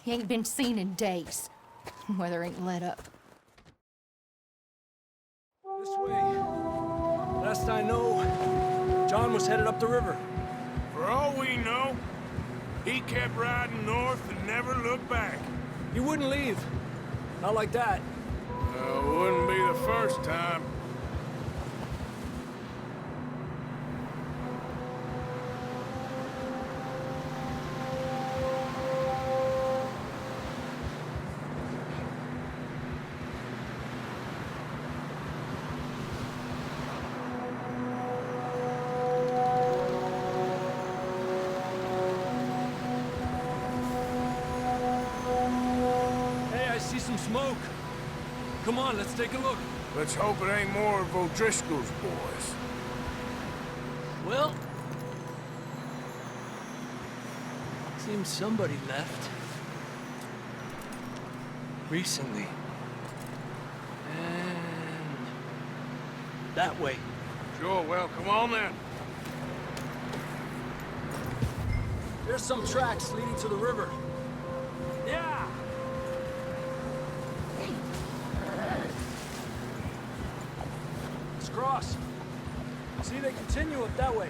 He ain't been seen in days. Weather ain't let up. This way. Last I know, John was headed up the river. For all we know, he kept riding north and never looked back. He wouldn't leave. Not like that. Wouldn't be the first time. Some smoke. Come on, let's take a look. Let's hope it ain't more of O'Driscoll's boys. Well, seems somebody left. Recently. And that way. Sure, well, come on then. There's some tracks leading to the river. Yeah! Cross. See, they continue up that way.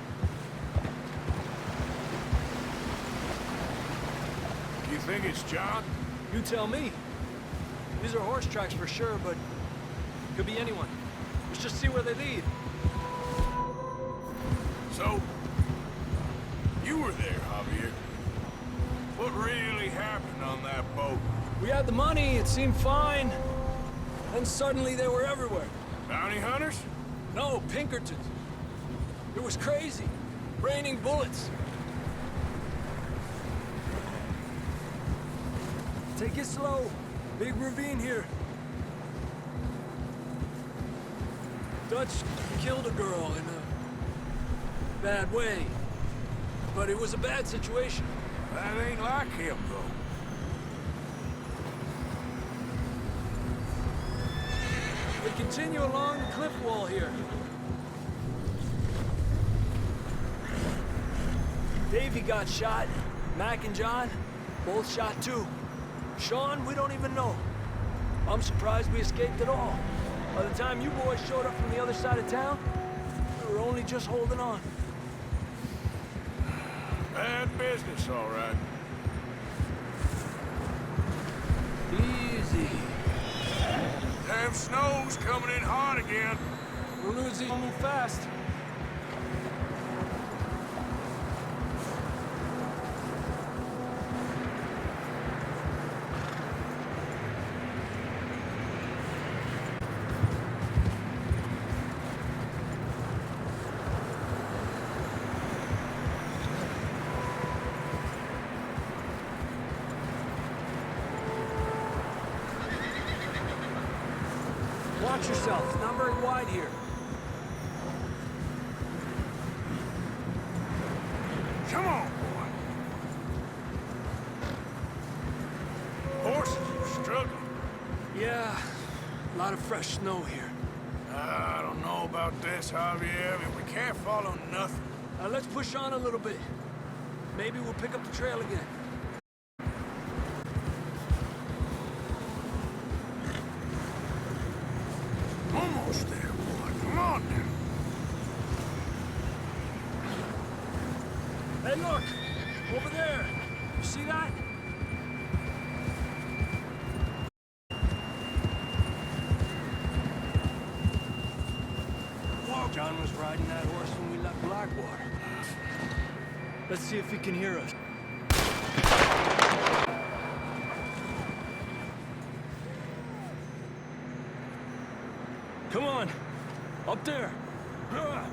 You think it's John? You tell me. These are horse tracks for sure, but could be anyone. Let's just see where they lead. So, you were there, Javier. What really happened on that boat? We had the money, it seemed fine. Then suddenly they were everywhere. Bounty hunters? No, Pinkertons. It was crazy. Raining bullets. Take it slow. Big ravine here. Dutch killed a girl in a bad way. But it was a bad situation. That ain't like him, though. We continue along the cliff wall here. Davey got shot. Mac and John, both shot too. Sean, we don't even know. I'm surprised we escaped at all. By the time you boys showed up from the other side of town, we were only just holding on. Bad business, all right. Easy. Damn snow's coming in hot again. We'll lose these move fast. Watch yourself. It's not very wide here. Come on, boy. Horses are struggling. Yeah, a lot of fresh snow here. I don't know about this, Javier. I mean, we can't follow nothing. Let's push on a little bit. Maybe we'll pick up the trail again. Almost there, boy. Come on now. Hey, look! Over there! You see that? Whoa! John was riding that horse when we left Blackwater. Let's see if he can hear us. Come on! Up there! Ha!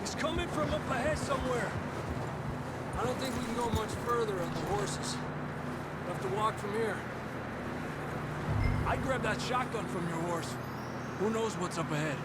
He's coming from up ahead somewhere. I don't think we can go much further on the horses. We'll have to walk from here. I'd grab that shotgun from your horse. Who knows what's up ahead?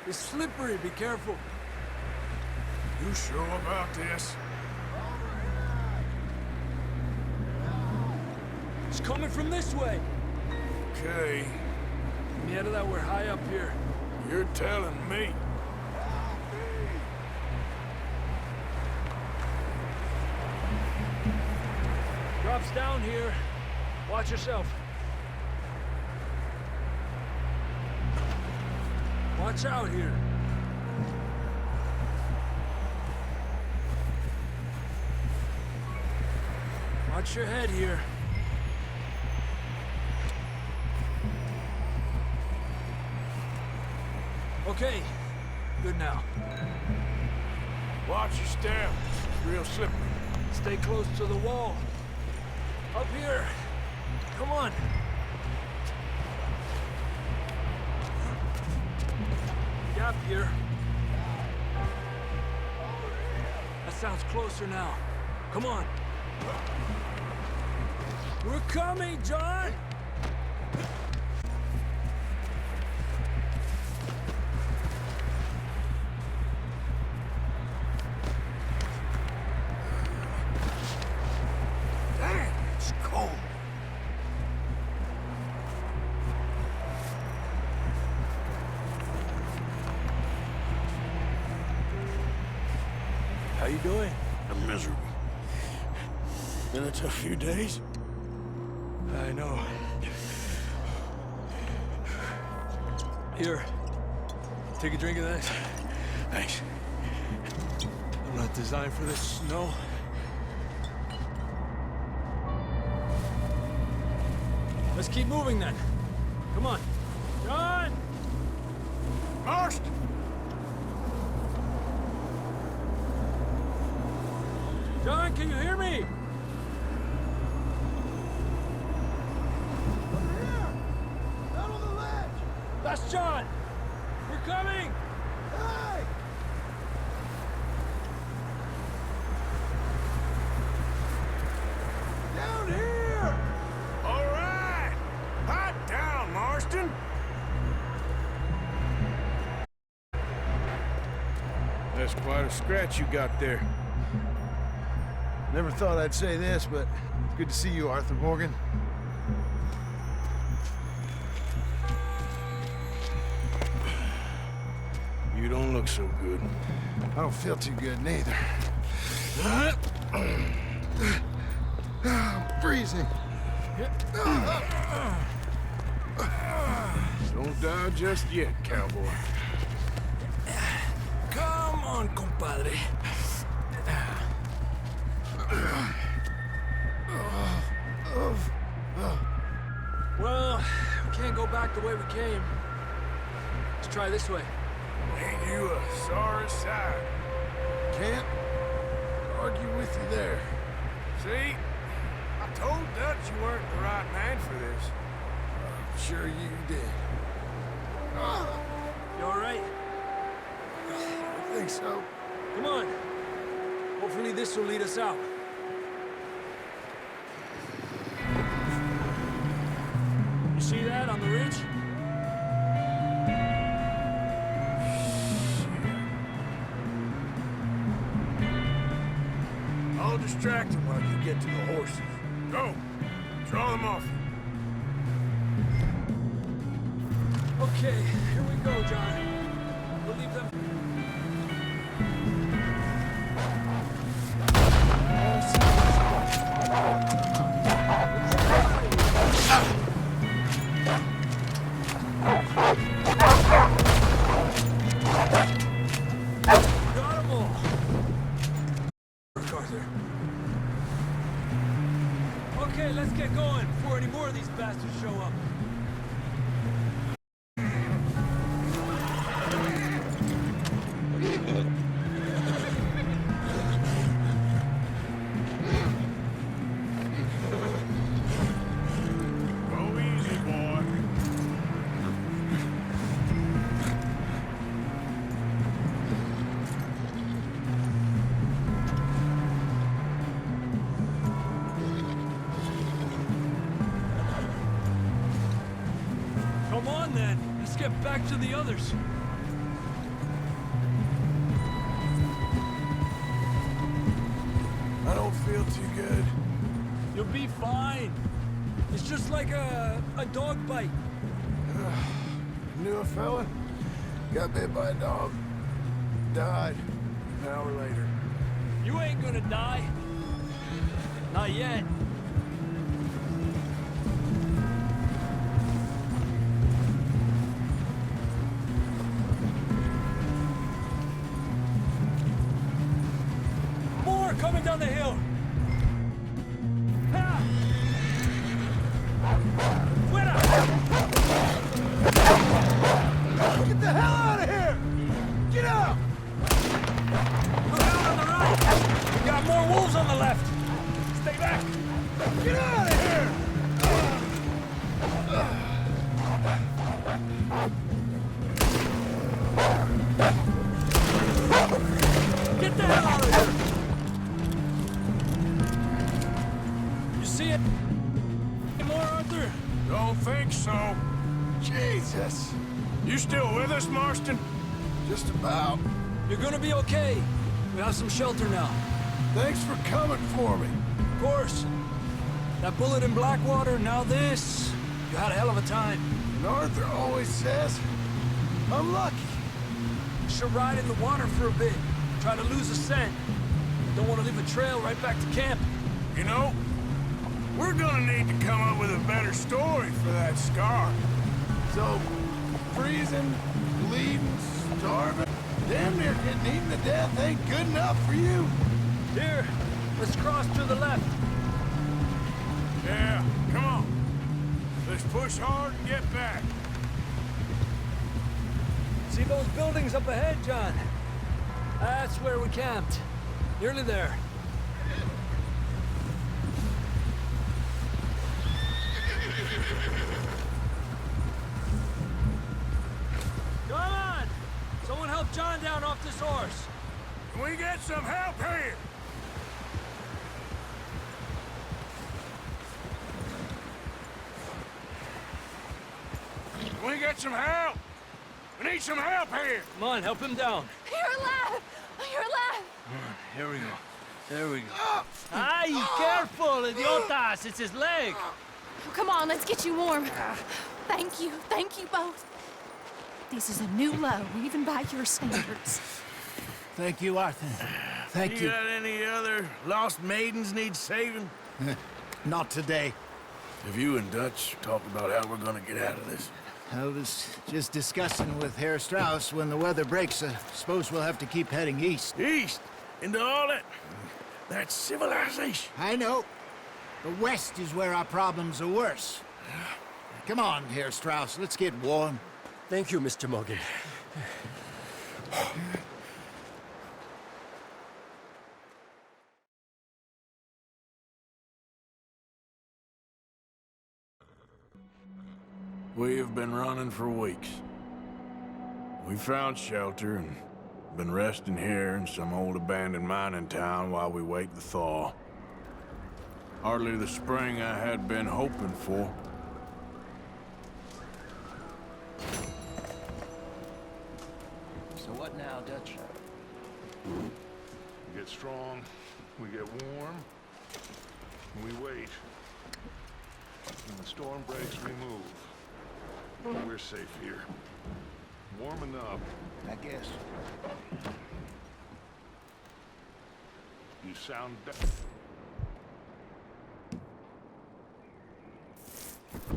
It's slippery, be careful. You sure about this? It's coming from this way. Okay, Mierda, that we're high up here. you're telling me. Drops down here. Watch yourself. Watch out here. Watch your head here. Okay, good now. Watch your step. It's real slippery. Stay close to the wall. Up here. Come on. Gap here. That sounds closer now. Come on. We're coming, John! Damn, it's cold. How you doing? I'm miserable. Been a tough few days. I know. Here. Take a drink of this. Thanks. I'm not designed for this snow. Let's keep moving then. Come on. John! First! John, can you hear me? Down on the ledge! That's John! We're coming! Hey! Down here! All right! Hot down, Marston! That's quite a scratch you got there. Never thought I'd say this, but it's good to see you, Arthur Morgan. You don't look so good. I don't feel too good, neither. I'm freezing. Don't die just yet, cowboy. Come on, compadre. Well, we can't go back the way we came. Let's try this way. Ain't you a sorry sight? Can't argue with you there. See? I told Dutch you weren't the right man for this. I'm sure you did. You all right? I think so. Come on. Hopefully this will lead us out. You see that on the ridge? I'll distract him while you get to the horses. Go! Draw them off. Okay, here we go, John. We'll leave them. Got 'em all. Arthur. Okay, let's get going before any more of these bastards show up. Go easy, boy. Come on then, let's get back to the others. too good. You'll be fine. It's just like a dog bite. Knew a fella, got bit by a dog, died an hour later. You ain't gonna die. Not yet. More coming down the hill. Ha! Fuera! Get the hell out of here! Get out! Look out on the right! We got more wolves on the left! Stay back! Get out of here! Get the hell out of here! You see it? Any more, Arthur? Don't think so. Jesus! You still with us, Marston? Just about. You're gonna be okay. We have some shelter now. Thanks for coming for me. Of course. That bullet in Blackwater, now this. You had a hell of a time. And Arthur always says, I'm lucky. You should ride in the water for a bit. Try to lose the scent. Don't want to leave a trail right back to camp. You know, we're gonna need to come up with a better story for that scar. So, freezing, bleeding, starving, damn near getting eaten to death ain't good enough for you. Here, let's cross to the left. Yeah, come on. Let's push hard and get back. See those buildings up ahead, John? That's where we camped. Nearly there. Come on! Someone help John down off this horse. Can we get some help here? Can we get some help? We need some help here. Come on, help him down. You're alive! You're alive! Here we go. There we go. Ay, careful, idiotas! It's his leg. Come on, let's get you warm. Thank you both. This is a new low, even by your standards. Thank you, Arthur. Thank you. got any other lost maidens need saving? Not today. Have you and Dutch talked about how we're gonna get out of this? I was just discussing with Herr Strauss when the weather breaks. I suppose we'll have to keep heading east. East? Into all that civilization. I know. The west is where our problems are worse. Come on, Herr Strauss, let's get warm. Thank you, Mr. Morgan. We have been running for weeks. We found shelter and been resting here in some old abandoned mining town while we wait the thaw. Hardly the spring I had been hoping for. So what now, Dutch? We get strong, we get warm, and we wait. When the storm breaks, we move. We're safe here. Warm enough. I guess. You sound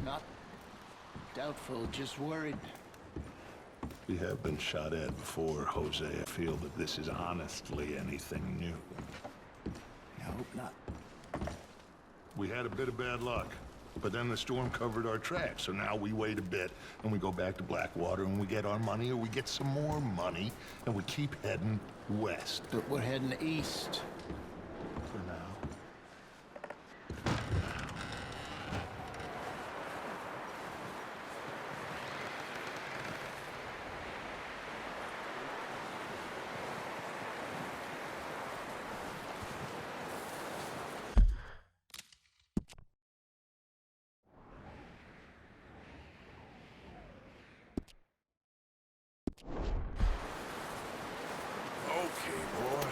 Not doubtful, just worried. We have been shot at before, Jose. I feel that this is honestly anything new. I hope not. We had a bit of bad luck, but then the storm covered our tracks, so now we wait a bit, and we go back to Blackwater, and we get our money, or we get some more money, and we keep heading west. But we're heading east. For now. Okay, boy.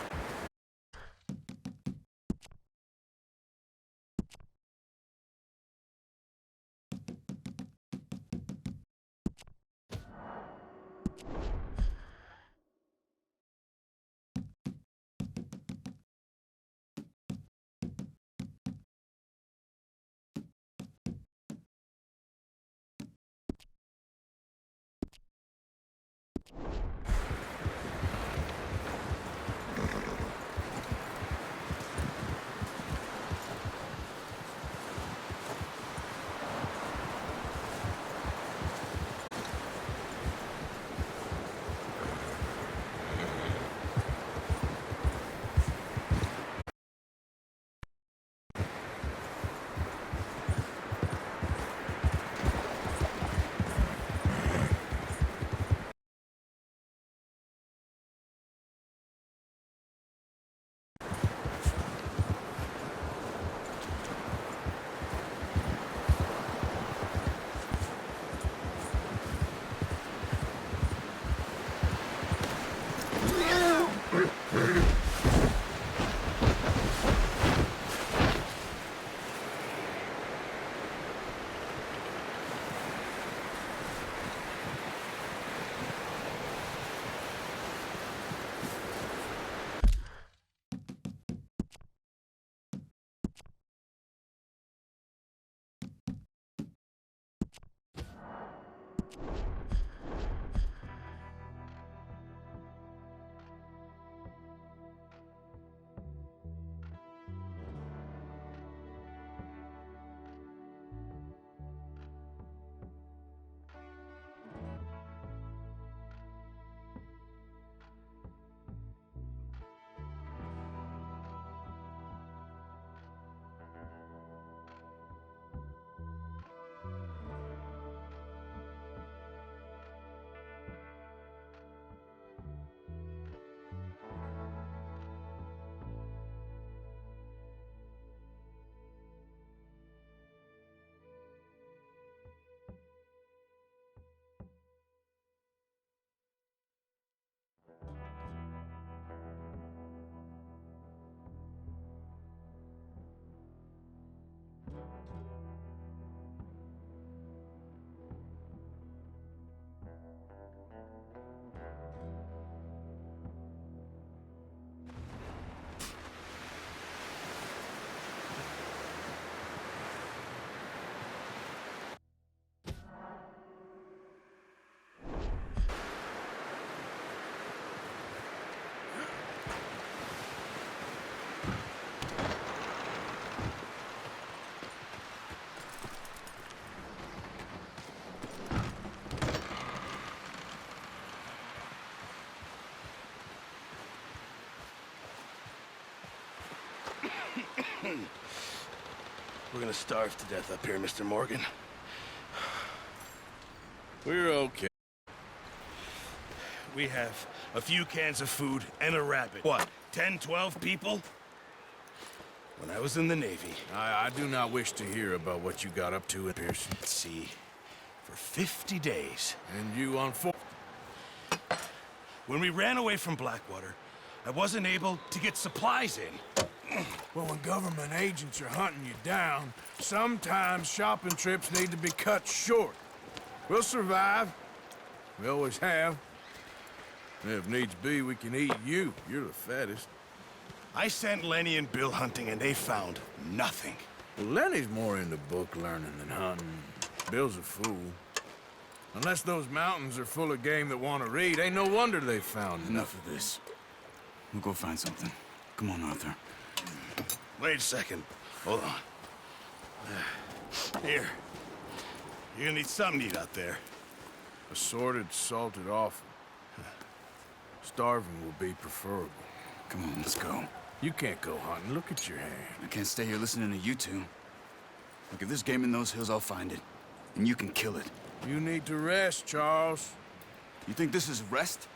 We're gonna starve to death up here, Mr. Morgan. We're okay. We have a few cans of food and a rabbit. What, 10, 12 people? When I was in the Navy. I do not wish to hear about what you got up to in Pearson. Let's see, for 50 days. And you on foot. When we ran away from Blackwater, I wasn't able to get supplies in. Well, when government agents are hunting you down, sometimes shopping trips need to be cut short. We'll survive. We always have. If needs be, we can eat you. You're the fattest. I sent Lenny and Bill hunting, and they found nothing. Well, Lenny's more into book learning than hunting. Bill's a fool. Unless those mountains are full of game that want to read, ain't no wonder they found Enough of this. We'll go find something. Come on, Arthur. Wait a second. Hold on. Here. You're gonna need something to eat out there. Assorted, salted offal. Starving will be preferable. Come on, let's go. You can't go hunting. Look at your hand. I can't stay here listening to you two. Look, if there's game in those hills, I'll find it. And you can kill it. You need to rest, Charles. You think this is rest?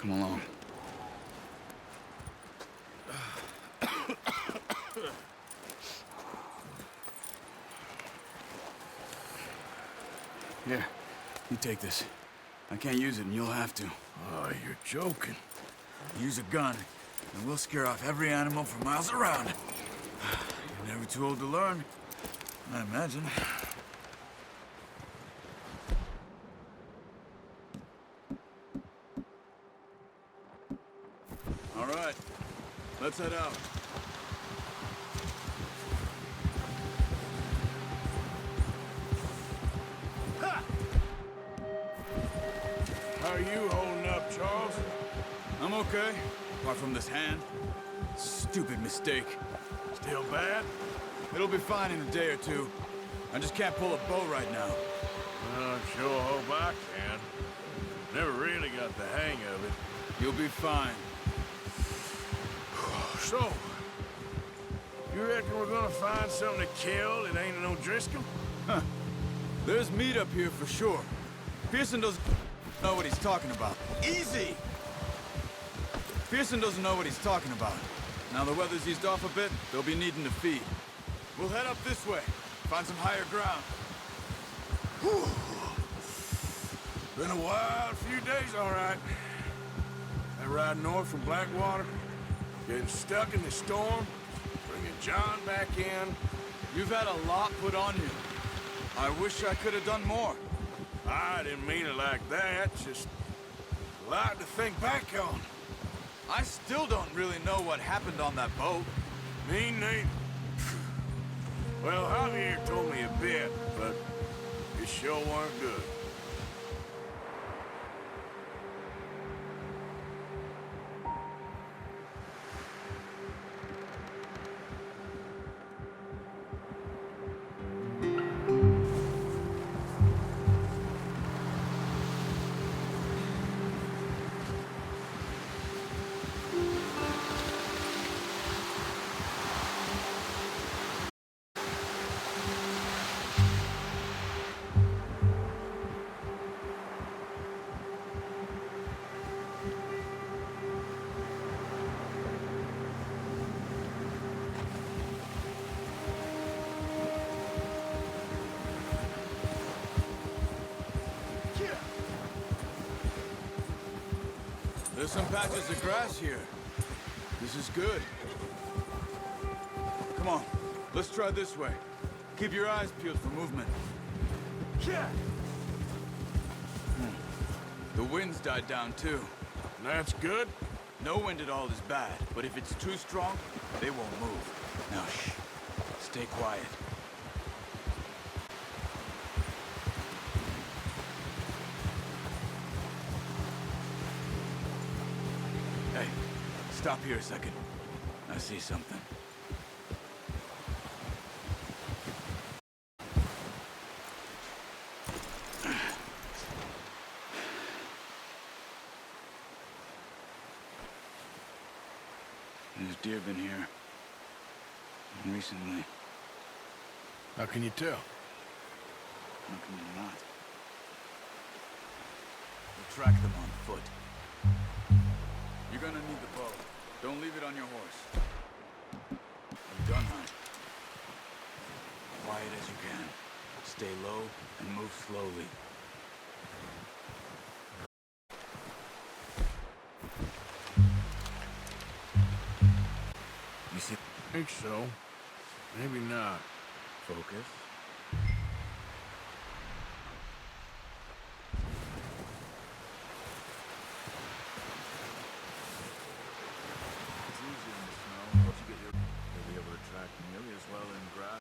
Come along. Here, you take this. I can't use it, and you'll have to. Oh, you're joking. Use a gun, and we'll scare off every animal for miles around. You're never too old to learn, I imagine. All right, let's head out. How are you holding up, Charles? I'm okay, apart from this hand. Stupid mistake. Still bad? It'll be fine in a day or two. I just can't pull a bow right now. I sure hope I can. Never really got the hang of it. You'll be fine. So, you reckon we're gonna find something to kill that ain't no Driscoll? There's meat up here for sure. Pearson doesn't know what he's talking about. Easy! Pearson doesn't know what he's talking about. Now the weather's eased off a bit, they'll be needing to feed. We'll head up this way, find some higher ground. Whew. Been a wild few days, all right. That ride north from Blackwater, getting stuck in the storm, bringing John back in. You've had a lot put on you. I wish I could have done more. I didn't mean it like that, just a lot to think back on. I still don't really know what happened on that boat. Me neither. Well, Javier told me a bit, but it sure weren't good. There's some patches of grass here. This is good. Come on, let's try this way. Keep your eyes peeled for movement. The wind's died down too. That's good. No wind at all is bad, but if it's too strong, they won't move. Now shh, stay quiet. Hey, stop here a second. I see something. There's deer been here. recently. How can you tell? How can you not? We'll track them on foot. You're gonna need the bow. Don't leave it on your horse. You done, hunt? Quiet as you can. Stay low and move slowly. You see? Think so. Maybe not. Focus. It's easier in the snow. Once you get your... You'll be able to track nearly as well in grass.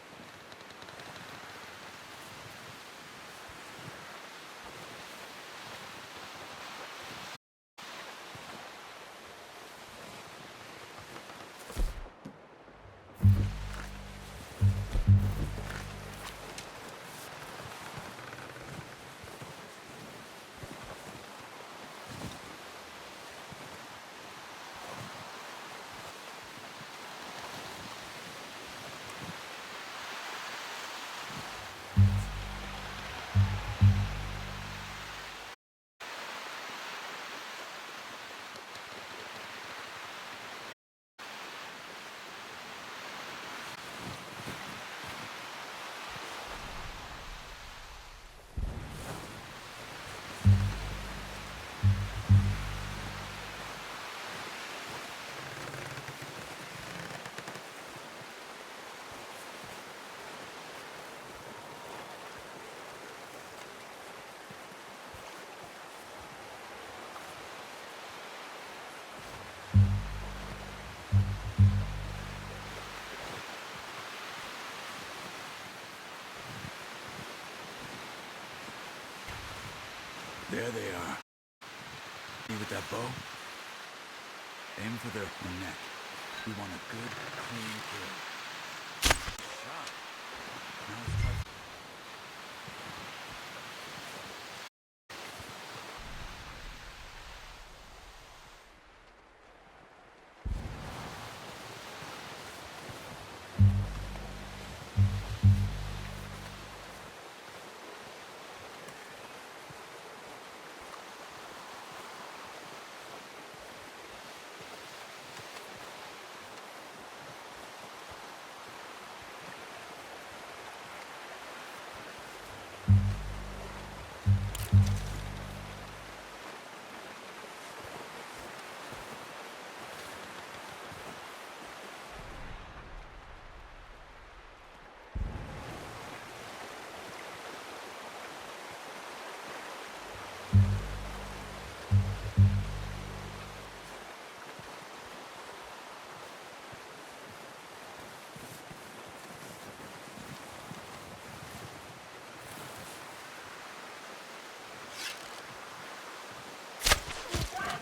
There they are. See with that bow? Aim for their neck. We want a good, clean kill. Shot. Now let's try...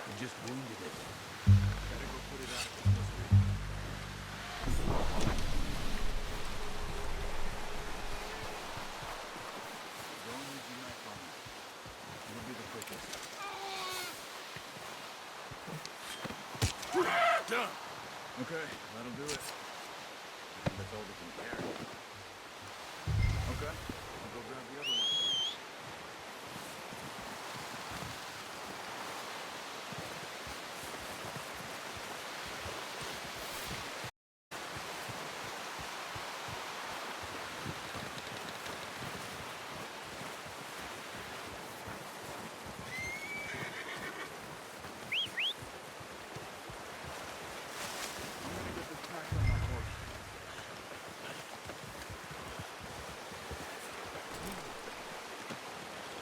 You just wounded it. Better go put it out of its misery. Don't use your knife on it. It'll be the quickest. Done. Okay, that'll do it. I think that's all we can carry. Okay, I'll go grab the other one.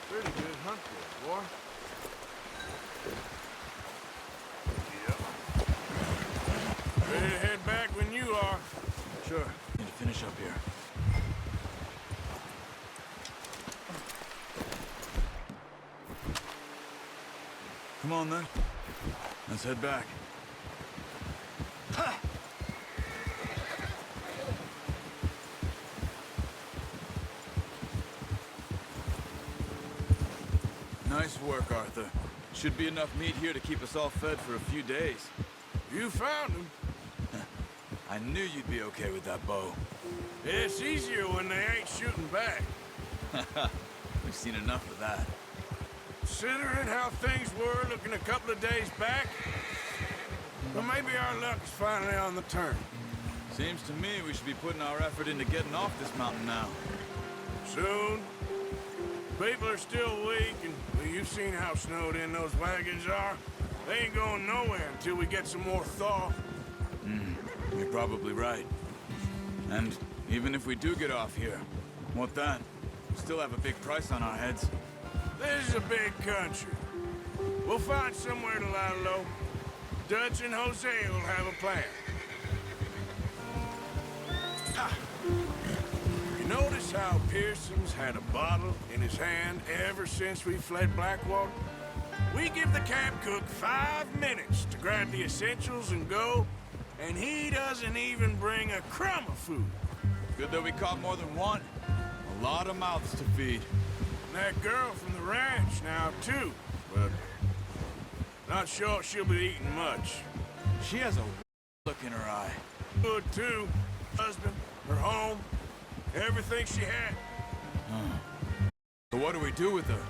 Pretty good hunt there, boy. Yep. Ready to head back when you are. Sure. Need to finish up here. Come on, then. Let's head back. Nice work, Arthur. Should be enough meat here to keep us all fed for a few days. You found him. I knew you'd be okay with that bow. It's easier when they ain't shooting back. We've seen enough of that. Considering how things were looking a couple of days back, well, maybe our luck is finally on the turn. Seems to me we should be putting our effort into getting off this mountain now. Soon. People are still weak, and well, you've seen how snowed in those wagons are. They ain't going nowhere until we get some more thaw. You're probably right. And even if we do get off here, what then? We still have a big price on our heads. This is a big country. We'll find somewhere to lie low. Dutch and Jose will have a plan. You notice how Pearson's had a bottle in his hand ever since we fled Blackwater? We give the camp cook 5 minutes to grab the essentials and go, and he doesn't even bring a crumb of food. Good that we caught more than one. A lot of mouths to feed. And that girl from the ranch now, too, but not sure she'll be eating much. She has a look in her eye. Good, too. Husband, her home, everything she had. So what do we do with her?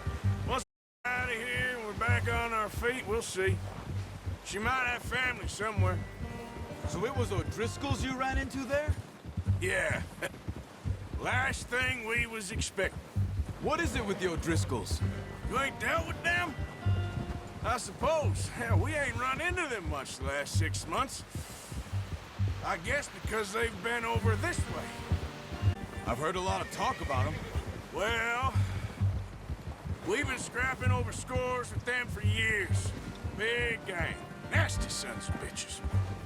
Once we're out of here and we're back on our feet, we'll see. She might have family somewhere. So it was O'Driscoll's you ran into there? Yeah. Last thing we was expecting. What is it with the O'Driscolls? You ain't dealt with them? I suppose. Hell, we ain't run into them much the last 6 months. I guess because they've been over this way. I've heard a lot of talk about them. Well, we've been scrapping over scores with them for years. Big gang. Nasty sons of bitches.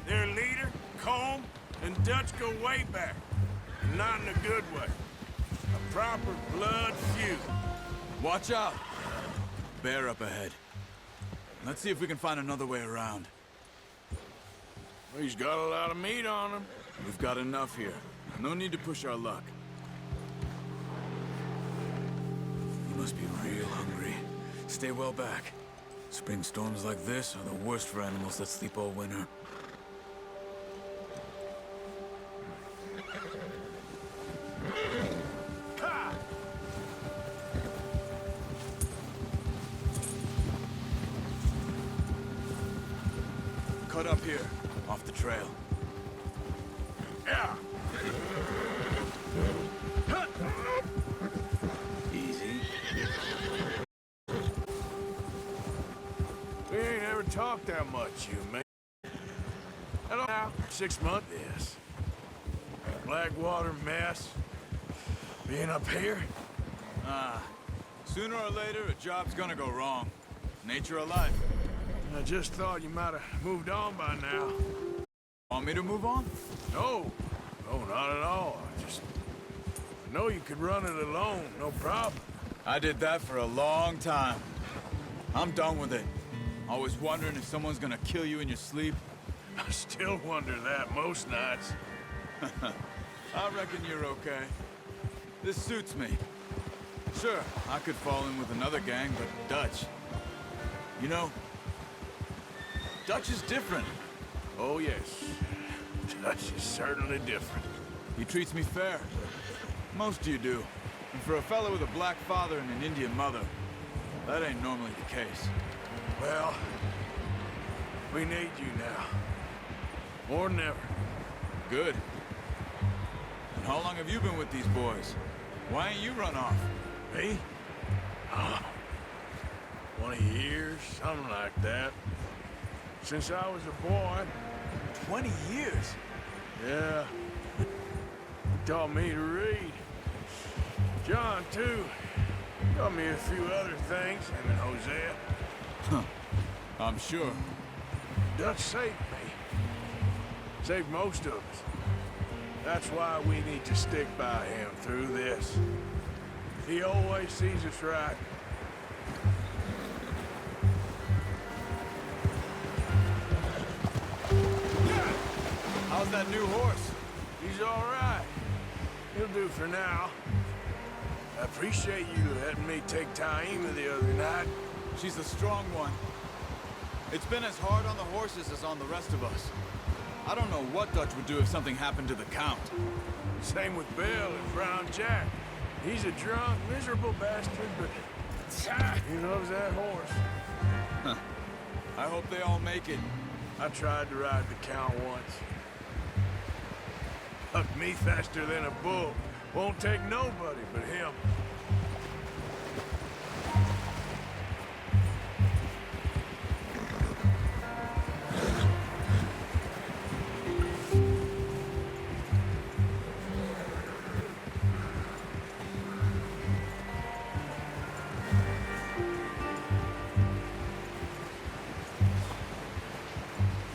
Their leader, Combe, and Dutch go way back. And not in a good way. A proper blood feud. Watch out! Bear up ahead. Let's see if we can find another way around. He's got a lot of meat on him. We've got enough here. No need to push our luck. You must be real hungry. Stay well back. Spring storms like this are the worst for animals that sleep all winter. Cut up here, off the trail. Yeah. Easy. We ain't ever talked that much, you and me. Hello now. 6 months, yes. Blackwater mess. Being up here? Sooner or later, a job's gonna go wrong. Nature of life. I just thought you might have moved on by now. Want me to move on? No. No, not at all. I know you could run it alone, no problem. I did that for a long time. I'm done with it. Always wondering if someone's gonna kill you in your sleep. I still wonder that most nights. I reckon you're okay. This suits me. Sure, I could fall in with another gang, but Dutch. You know, Dutch is different. Oh, yes. Dutch is certainly different. He treats me fair. Most of you do. And for a fellow with a black father and an Indian mother, that ain't normally the case. Well, we need you now. More than ever. Good. And how long have you been with these boys? Why ain't you run off? Me? 20 years, something like that. Since I was a boy. 20 years? Yeah. He taught me to read. John, too. Taught me a few other things, him and Hosea. Huh. I'm sure. Dutch saved me. Saved most of us. That's why we need to stick by him through this. He always sees us right. How's that new horse? He's all right. He'll do for now. I appreciate you letting me take Taima the other night. She's a strong one. It's been as hard on the horses as on the rest of us. I don't know what Dutch would do if something happened to the Count. Same with Bill and Brown Jack. He's a drunk, miserable bastard, but he loves that horse. I hope they all make it. I tried to ride the Count once. Hucked me faster than a bull. Won't take nobody but him.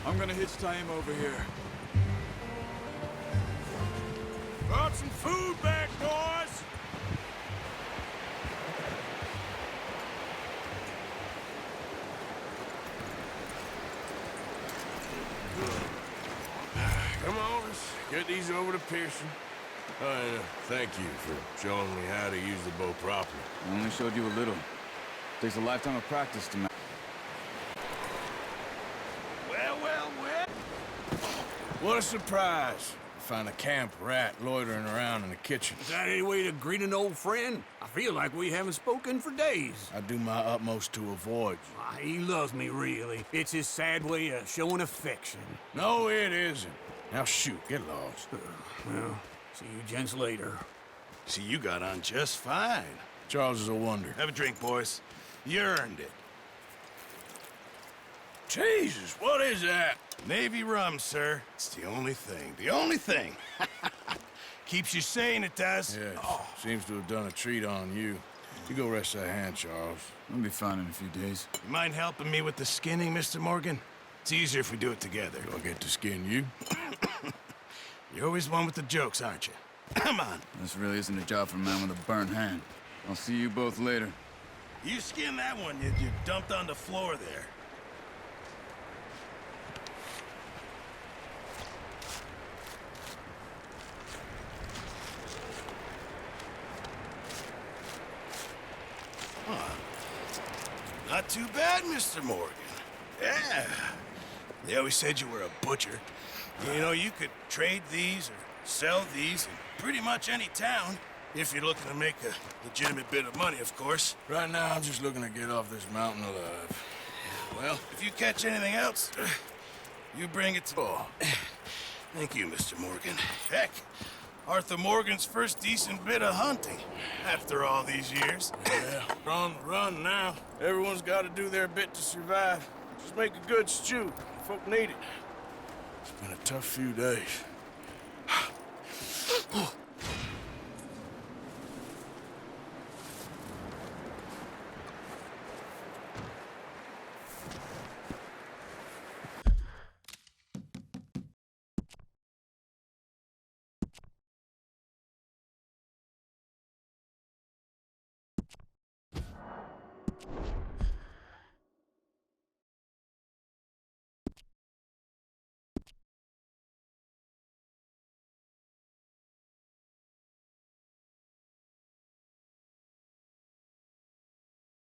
I'm gonna hitch tie him over here. Brought some food back, boys! Come on, let's get these over to Pearson. Thank you for showing me how to use the bow properly. I only showed you a little. Takes a lifetime of practice to What a surprise. Find a camp rat loitering around in the kitchen. Is that any way to greet an old friend? I feel like we haven't spoken for days. I do my utmost to avoid you. Why, he loves me, really. It's his sad way of showing affection. No, it isn't. Now shoot, get lost. Well, see you gents later. See, you got on just fine. Charles is a wonder. Have a drink, boys. You earned it. Jesus, what is that? Navy rum, sir. It's the only thing. The only thing. Keeps you sane, it does. Yes, seems to have done a treat on you. You go rest that hand, Charles. I'll be fine in a few days. You mind helping me with the skinning, Mr. Morgan? It's easier if we do it together. Do I get to skin you? You're always one with the jokes, aren't you? Come on. This really isn't a job for a man with a burnt hand. I'll see you both later. You skin that one you dumped on the floor there. Not too bad, Mr. Morgan. Yeah. They always said you were a butcher. You know, you could trade these or sell these in pretty much any town, if you're looking to make a legitimate bit of money, of course. Right now, I'm just looking to get off this mountain alive. Well, if you catch anything else, you bring it to... Oh. Thank you, Mr. Morgan. Heck, Arthur Morgan's first decent bit of hunting, after all these years. Yeah, we're on the run now. Everyone's got to do their bit to survive. Just make a good stew. Folk need it. It's been a tough few days.